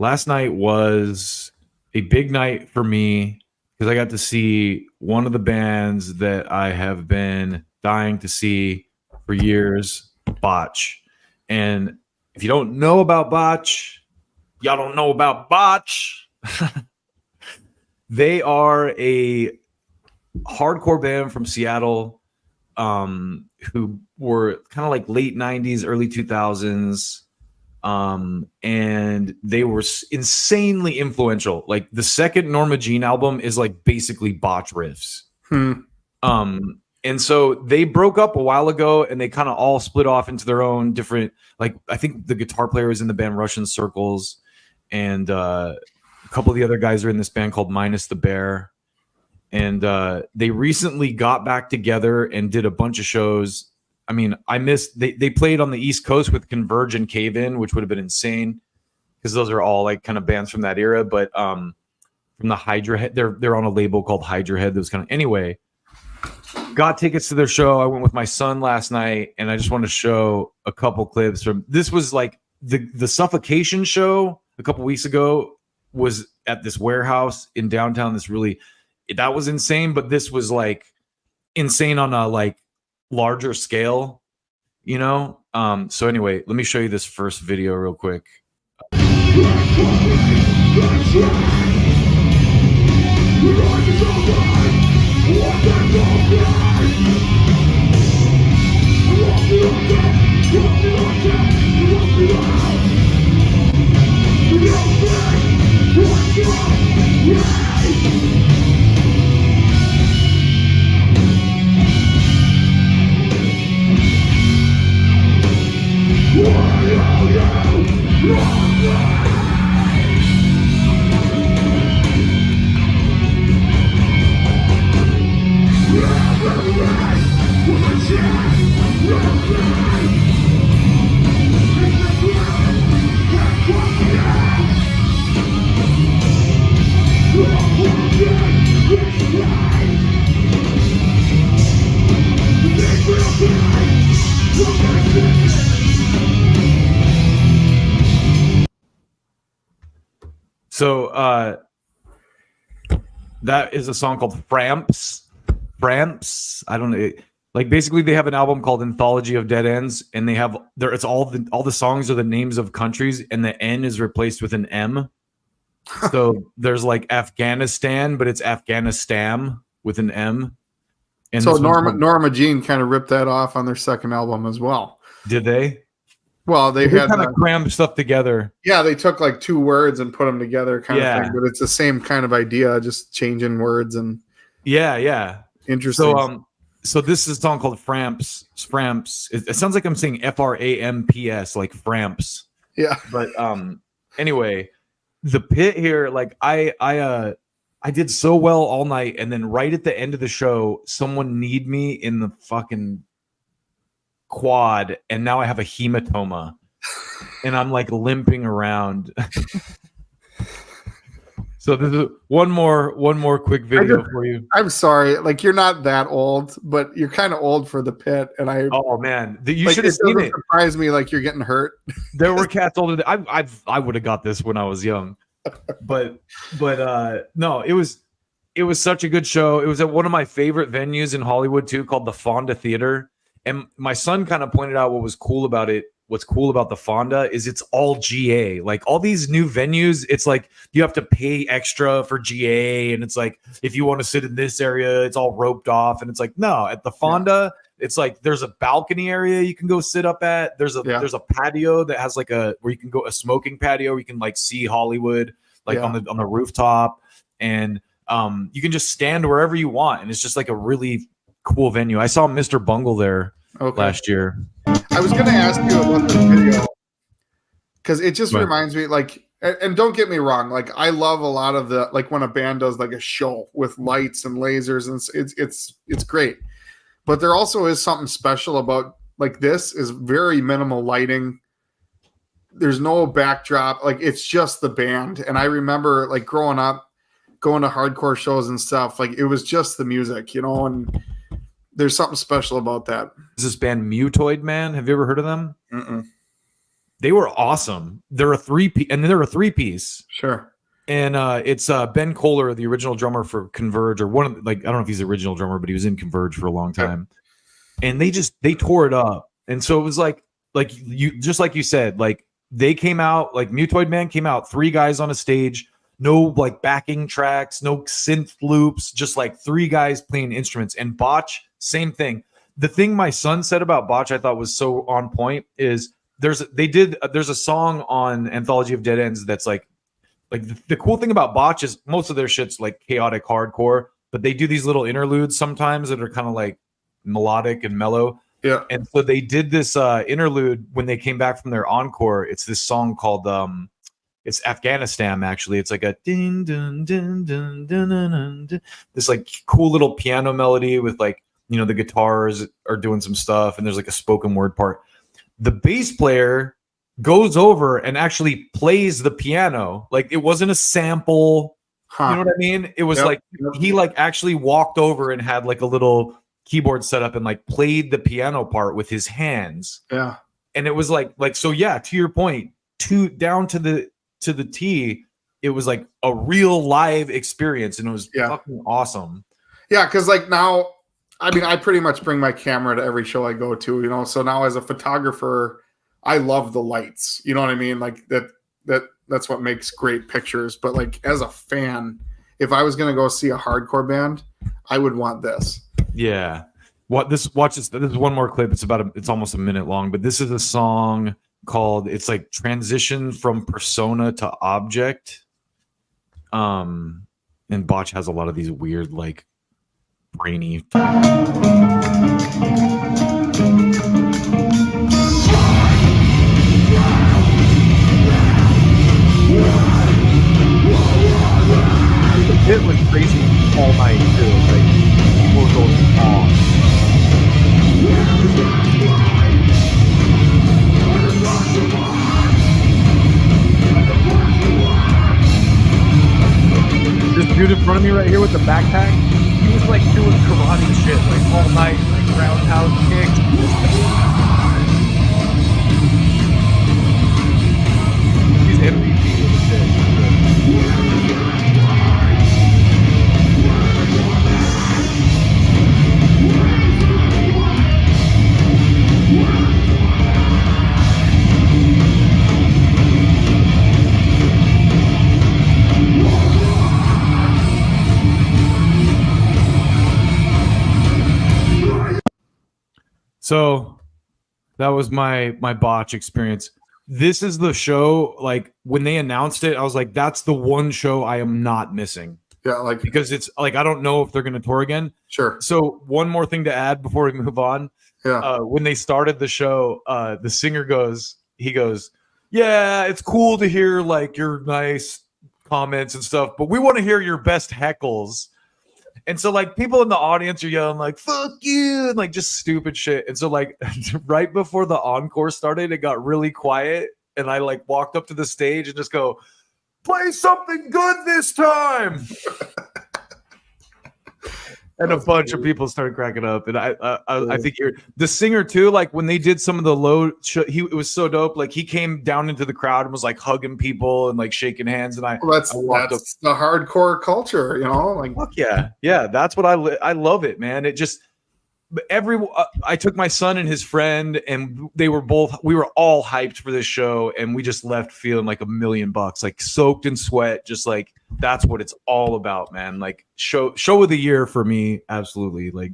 last night was a big night for me because I got to see one of the bands that I have been dying to see for years, Botch. And if you don't know about Botch, y'all don't know about Botch. They are a hardcore band from Seattle who were kind of like late 90s, early 2000s. And they were insanely influential. Like the second Norma Jean album is like basically Botch riffs. And so they broke up a while ago and they kind of all split off into their own different, like I think the guitar player was in the band Russian Circles, and a couple of the other guys are in this band called Minus the Bear. And they recently got back together and did a bunch of shows. I mean, they played on the East Coast with Converge and Cave In, which would have been insane because those are all like kind of bands from that era. But from the Hydra Head, they're on a label called Hydra Head. That was kind of anyway. Got tickets to their show. I went with my son last night, and I just want to show a couple clips from. This was like the Suffocation show a couple weeks ago was at this warehouse in downtown. That was insane, but this was like insane on a like larger scale, you know. So anyway, let me show you this first video real quick. So that is a song called Framps. I don't know. Like basically they have an album called Anthology of Dead Ends, and they have it's all the songs are the names of countries, and the N is replaced with an M. So there's like Afghanistan, but it's Afghanistan with an M. And so Norma Jean kind of ripped that off on their second album as well. Did they? Well, they had kind of crammed stuff together. Yeah, they took like two words and put them together, kind of thing. But it's the same kind of idea, just changing words and interesting. So this is a song called Framps. It sounds like I'm saying Framps, like Framps. Yeah. But anyway, the pit here, like I did so well all night, and then right at the end of the show, someone kneed me in the fucking quad, and now I have a hematoma, and I'm like limping around. So this is one more quick video for you. I'm sorry, like you're not that old, but you're kind of old for the pit, and oh man, you should have seen it. Surprised me, like you're getting hurt. There were cats older than I would have got this when I was young, but no, it was such a good show. It was at one of my favorite venues in Hollywood too, called the Fonda Theater. And my son kind of pointed out what was cool about it. What's cool about the Fonda is it's all GA. Like all these new venues, it's like you have to pay extra for GA, and it's like if you want to sit in this area, it's all roped off. And it's like no, at the Fonda, it's like there's a balcony area you can go sit up at. There's a patio that has like where you can go, a smoking patio where you can like see Hollywood like on the rooftop, and you can just stand wherever you want, and it's just like a really cool venue. I saw Mr. Bungle there last year. I was going to ask you about the video because it just reminds me, like, and don't get me wrong, like I love a lot of the, like when a band does like a show with lights and lasers, and it's great, but there also is something special about, like, this is very minimal lighting. There's no backdrop, like it's just the band. And I remember like growing up, going to hardcore shows and stuff, like it was just the music, you know, and there's something special about that. Is this band Mutoid Man? Have you ever heard of them? Mm-mm. They were awesome. They're a three piece. Sure. And it's Ben Kohler, the original drummer for Converge, or one of I don't know if he's the original drummer, but he was in Converge for a long time. Okay. And they tore it up. And so it was like you just like you said, like they came out, like Mutoid Man came out, 3 guys on a stage, no like backing tracks, no synth loops, just like 3 guys playing instruments. And Botch, same thing. The thing my son said about Botch I thought was so on point is there's a song on Anthology of Dead Ends that's like the cool thing about Botch is most of their shit's like chaotic hardcore, but they do these little interludes sometimes that are kind of like melodic and mellow. Yeah. And so they did this interlude when they came back from their encore. It's this song called it's Afghanistan, actually. It's like a din dun dun dun dun dun dun. This like cool little piano melody with like, you know, the guitars are doing some stuff and there's like a spoken word part. The bass player goes over and actually plays the piano. Like it wasn't a sample. You know what I mean? It was like he like actually walked over and had like a little keyboard set up and like played the piano part with his hands. Yeah. And it was like so yeah, to your point, down to the T, it was like a real live experience and it was fucking awesome. Yeah, because like now, I mean, I pretty much bring my camera to every show I go to, you know. So now as a photographer, I love the lights. You know what I mean? Like that's what makes great pictures. But like as a fan, if I was gonna go see a hardcore band, I would want this. Yeah. Watch this. This is one more clip. It's almost a minute long, but this is a song called, it's like Transition from Persona to Object. And Botch has a lot of these weird, like brainy. It was crazy all night too. Like people were going off. This dude in front of me right here with the backpack, he was like doing karate shit like all night, like roundhouse kicks. He's MVP of the shit. So that was my Botch experience. This is the show, like when they announced it, I was like, that's the one show I am not missing. Yeah, like because it's like I don't know if they're going to tour again. Sure. So one more thing to add before we move on. Yeah. When they started the show, the singer goes, yeah, it's cool to hear like your nice comments and stuff, but we want to hear your best heckles. And so like people in the audience are yelling like fuck you and like just stupid shit. And so like right before the encore started, it got really quiet and I like walked up to the stage and just go, play something good this time. And a bunch of people started cracking up, and I think the singer too. Like when they did some of the low, it was so dope. Like he came down into the crowd and was like hugging people and like shaking hands. And that's the hardcore culture, you know. Like fuck yeah. That's what I love it, man. It just I took my son and his friend, and we were all hyped for this show, and we just left feeling like $1 million, like soaked in sweat. Just like that's what it's all about, man. Like show of the year for me, absolutely. Like